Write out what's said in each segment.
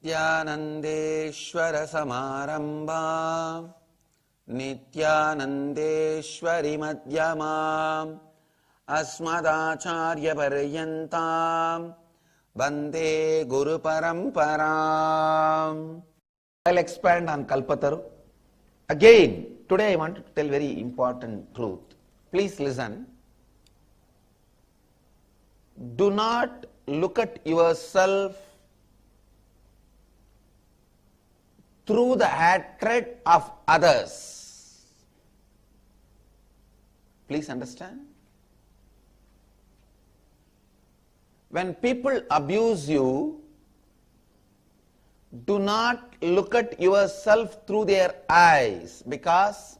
नित्यानन्देश्वर समारम्भां नित्यानन्देश्वरि मध्यमाम् अस्मदाचार्यपर्यन्तां वन्दे गुरुपरम्पराम्. I'll expand on Kalpataru. Again, today I want to tell very important truth. Please listen. Do not look at yourself through the hatred of others. Please understand. When people abuse you, do not look at yourself through their eyes, because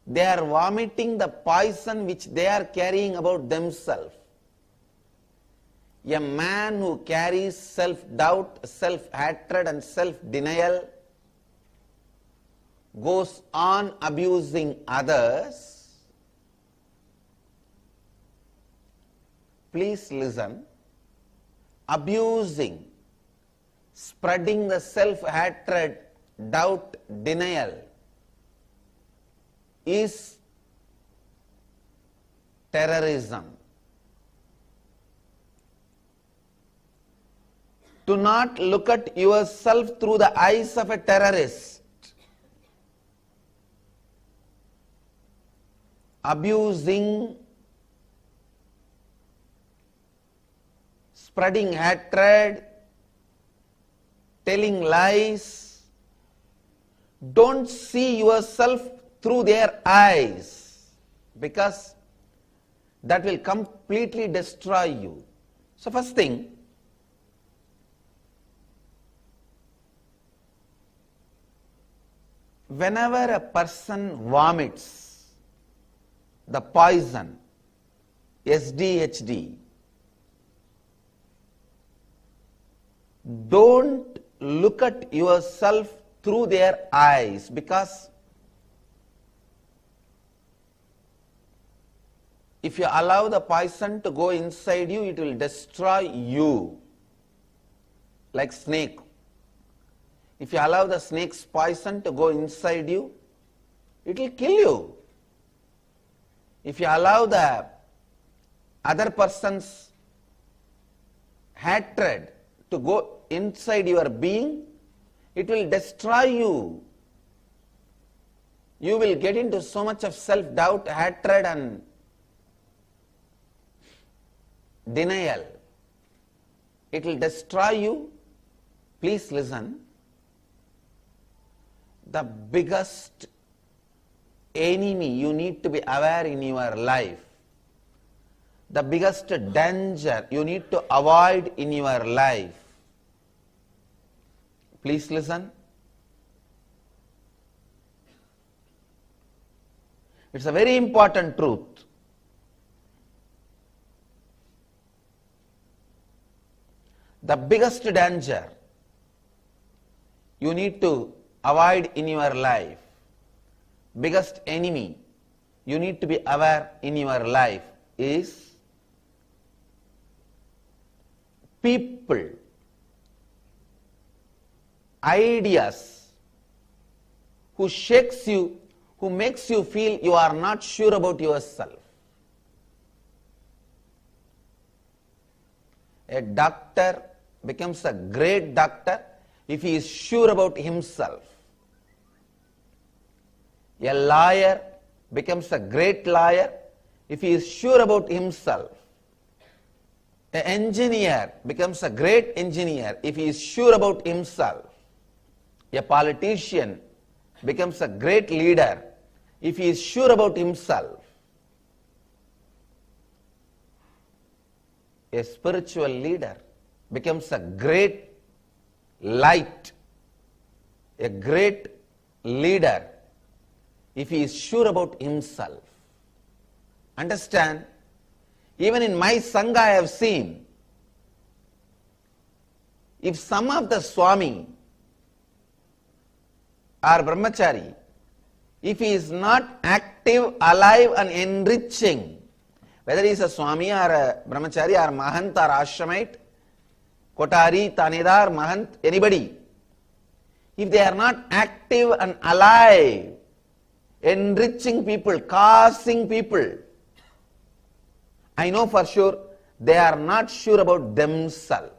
they are vomiting the poison which they are carrying about themselves. A man who carries self-doubt, self-hatred and self-denial goes on abusing others. Please listen. Abusing, spreading the self-hatred, doubt, denial is terrorism. Do not look at yourself through the eyes of a terrorist. Abusing, spreading hatred, telling lies. Don't see yourself through their eyes, because that will completely destroy you. So first thing, whenever a person vomits the poison, SDHD, don't look at yourself through their eyes, because if you allow the poison to go inside you, it will destroy you, like snake. If you allow the snake's poison to go inside you, it will kill you. If you allow the other person's hatred to go inside your being, it will destroy you. You will get into so much of self-doubt, hatred and denial. It will destroy you. Please listen. The biggest enemy you need to be aware in your life, the biggest danger you need to avoid in your life. Please listen. It's a very important truth. The biggest danger you need to avoid in your life, biggest enemy you need to be aware in your life is people, ideas who shakes you, who makes you feel you are not sure about yourself. A doctor becomes a great doctor if he is sure about himself. A lawyer becomes a great lawyer if he is sure about himself. An engineer becomes a great engineer if he is sure about himself. A politician becomes a great leader if he is sure about himself. A spiritual leader becomes a great light, a great leader if he is sure about himself. Understand? Even in my Sangha I have seen, if some of the Swami or Brahmachari, if he is not active, alive and enriching, whether he is a Swami or a Brahmachari or Mahant or Ashramite, Kotari, Tanedar, Mahant, anybody, if they are not active and alive, enriching people, causing people, I know for sure they are not sure about themselves.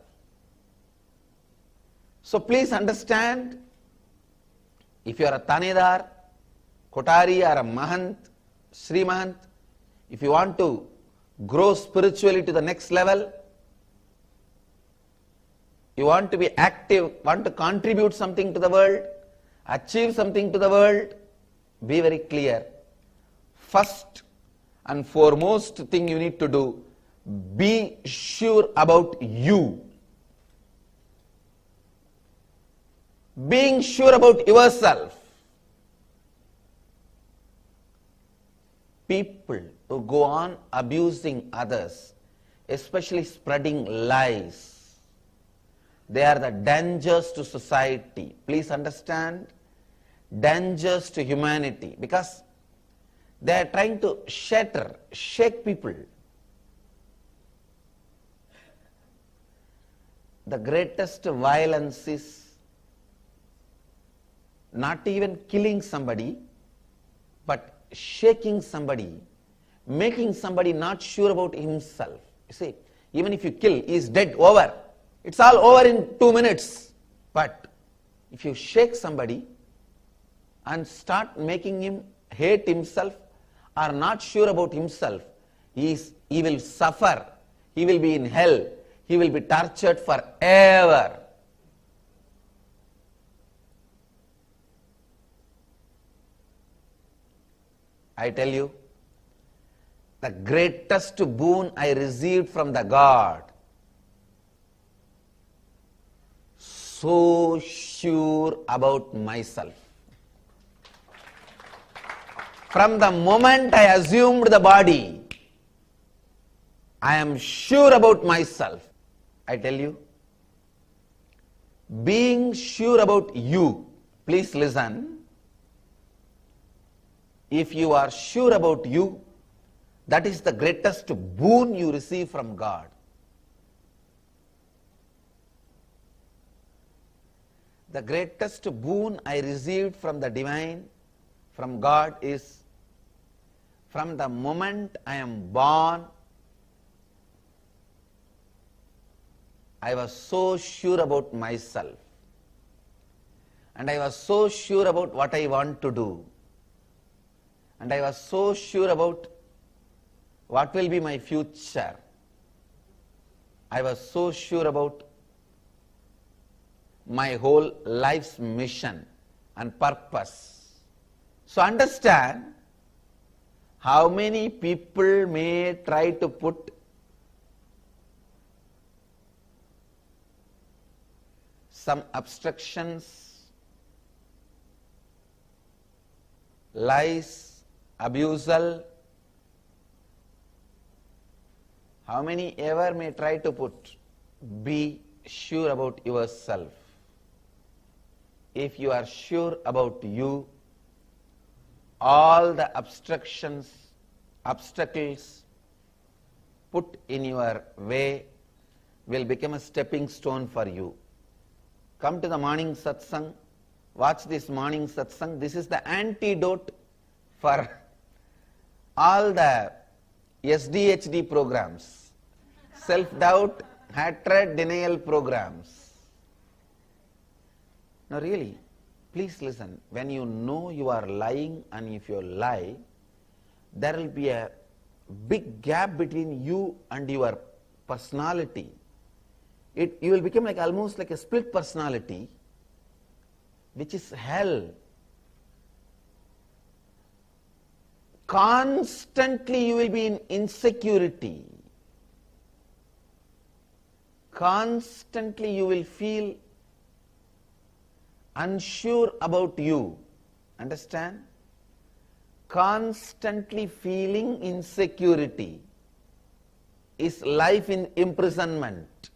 So please understand, if you are a Tanedar, Kotari or a Mahant, Sri Mahant, if you want to grow spiritually to the next level, you want to be active, want to contribute something to the world, achieve something to the world, be very clear. First and foremost thing you need to do, be sure about you. Being sure about yourself. People who go on abusing others, especially spreading lies, they are the dangers to society. Please understand, dangers to humanity, because they are trying to shatter, shake people. The greatest violence is not even killing somebody, but shaking somebody, making somebody not sure about himself. You see, even if you kill, he is dead, over. It's all over in 2 minutes. But if you shake somebody and start making him hate himself or not sure about himself, he will suffer, he will be in hell, he will be tortured forever. I tell you, the greatest boon I received from the God, so sure about myself. From the moment I assumed the body, I am sure about myself. I tell you, being sure about you, please listen. If you are sure about you, that is the greatest boon you receive from God. The greatest boon I received from the divine, from God, is from the moment I am born, I was so sure about myself. And I was so sure about what I want to do. And I was so sure about what will be my future. I was so sure about my whole life's mission and purpose. So understand, how many people may try to put some obstructions, lies, abusal. How many ever may try to put, be sure about yourself. If you are sure about you, all the obstructions, obstacles put in your way will become a stepping stone for you. Come to the morning satsang, watch this morning satsang. This is the antidote for all the SDHD programs, self-doubt, hatred, denial programs. Now really, please listen. When you know you are lying, and if you lie, there will be a big gap between you and your personality. You will become like almost like a split personality, which is hell. Constantly you will be in insecurity. Constantly you will feel unsure about you. Understand? Constantly feeling insecurity is life in imprisonment,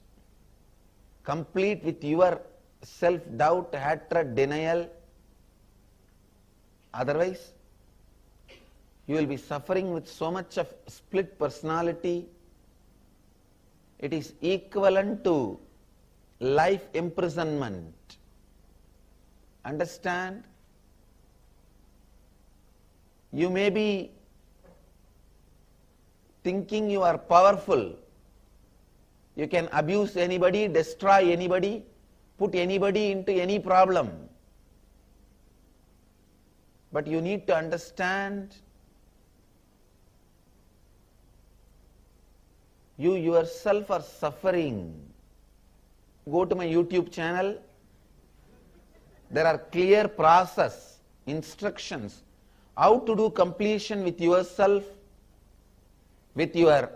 complete with your self-doubt, hatred, denial. Otherwise, you will be suffering with so much of split personality. It is equivalent to life imprisonment. Understand? You may be thinking you are powerful. You can abuse anybody, destroy anybody, put anybody into any problem. But you need to understand, you yourself are suffering. Go to my YouTube channel. There are clear process, instructions, how to do completion with yourself, with your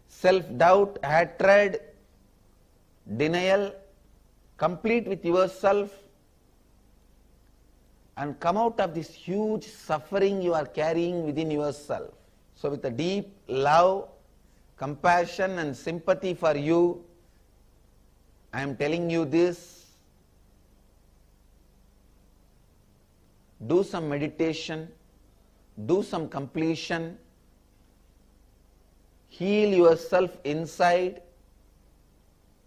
self-doubt, hatred, denial, complete with yourself, and come out of this huge suffering you are carrying within yourself. So with a deep love, compassion and sympathy for you, I am telling you this. Do some meditation, do some completion, heal yourself inside.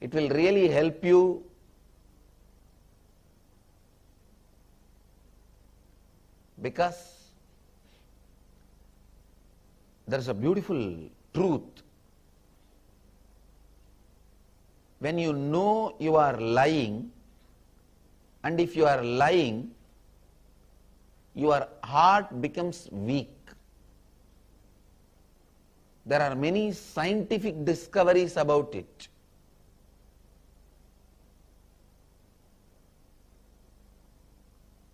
It will really help you. Because there is a beautiful truth. When you know you are lying, and if you are lying, your heart becomes weak. There are many scientific discoveries about it.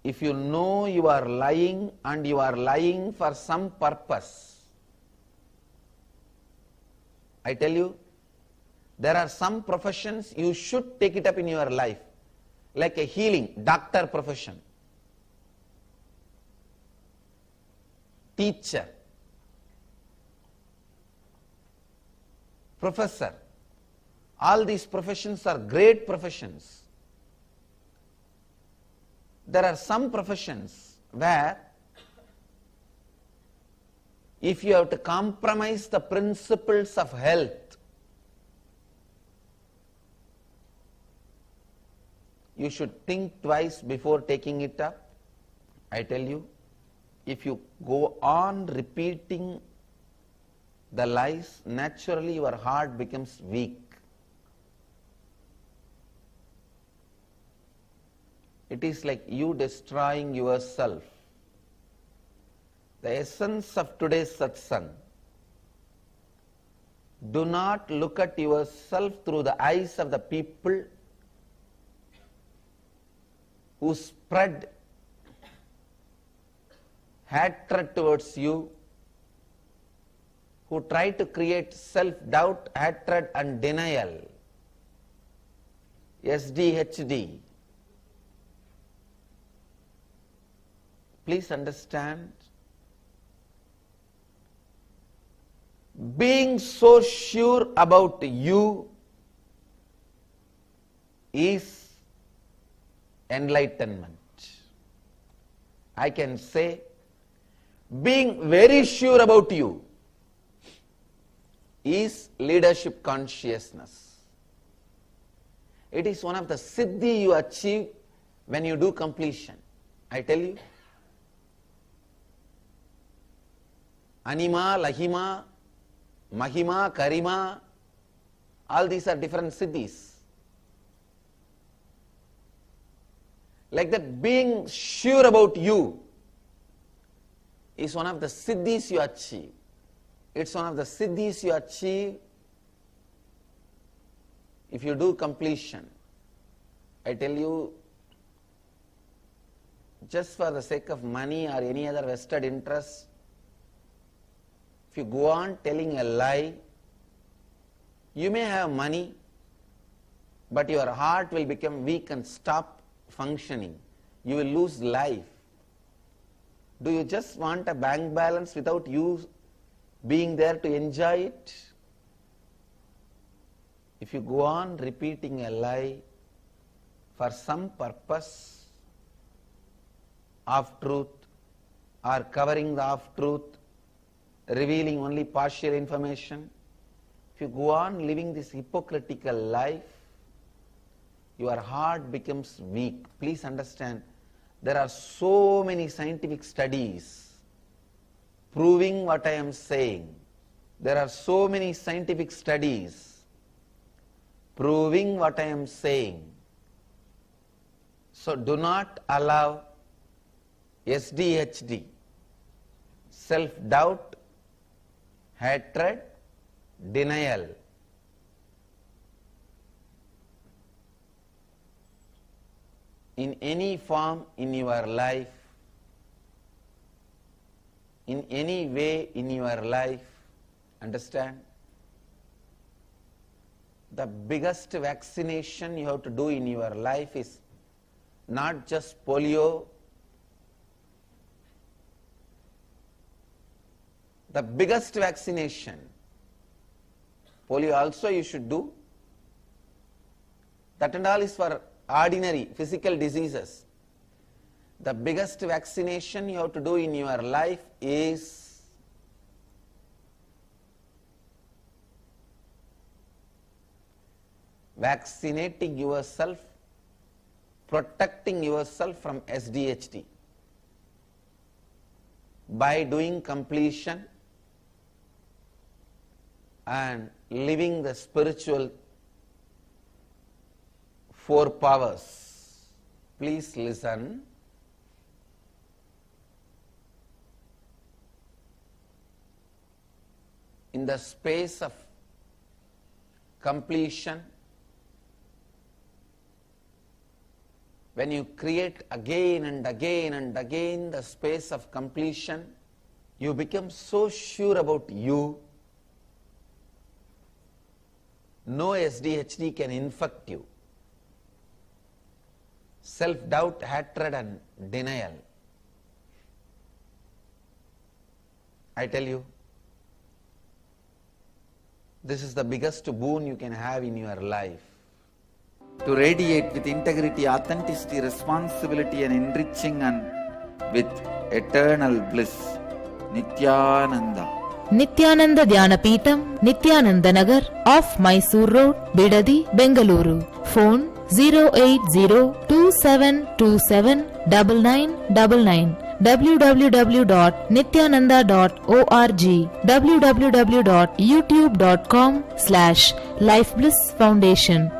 If you know you are lying and you are lying for some purpose, I tell you, there are some professions you should take it up in your life, like a healing, doctor profession, teacher, professor. All these professions are great professions. There are some professions where if you have to compromise the principles of health, you should think twice before taking it up. I tell you, if you go on repeating the lies, naturally your heart becomes weak. It is like you destroying yourself. The essence of today's satsang: do not look at yourself through the eyes of the people who spread hatred towards you, who try to create self-doubt, hatred and denial. SDHD. Please understand, being so sure about you is enlightenment. I can say, being very sure about you is leadership consciousness. It is one of the siddhi you achieve when you do completion. I tell you, Anima, Lahima, Mahima, Karima, all these are different siddhis. Like that, being sure about you is one of the siddhis you achieve. It's one of the siddhis you achieve if you do completion. I tell you, just for the sake of money or any other vested interest, if you go on telling a lie, you may have money, but your heart will become weak and stop functioning. You will lose life. Do you just want a bank balance without you being there to enjoy it? If you go on repeating a lie for some purpose of truth, or covering the half-truth, revealing only partial information, if you go on living this hypocritical life, your heart becomes weak. Please understand, there are so many scientific studies proving what I am saying. There are so many scientific studies proving what I am saying. So do not allow SDHD, self-doubt, hatred, denial, in any form in your life, in any way in your life. Understand? The biggest vaccination you have to do in your life is not just polio. The biggest vaccination, polio also you should do. That and all is for ordinary physical diseases. The biggest vaccination you have to do in your life is vaccinating yourself, protecting yourself from SDHD by doing completion and living the spiritual 4 powers. Please listen. In the space of completion, when you create again and again and again the space of completion, you become so sure about you, no SDHD can infect you. Self-doubt, hatred and denial. I tell you, this is the biggest boon you can have in your life. To radiate with integrity, authenticity, responsibility and enriching and with eternal bliss. Nithyananda. Nithyananda Dhyanapītam, Nithyananda Nagar, off Mysore Road, Bidadi, Bengaluru. Phone 08027279999. www.nithyananda.org, www.youtube.com/Life Bliss Foundation.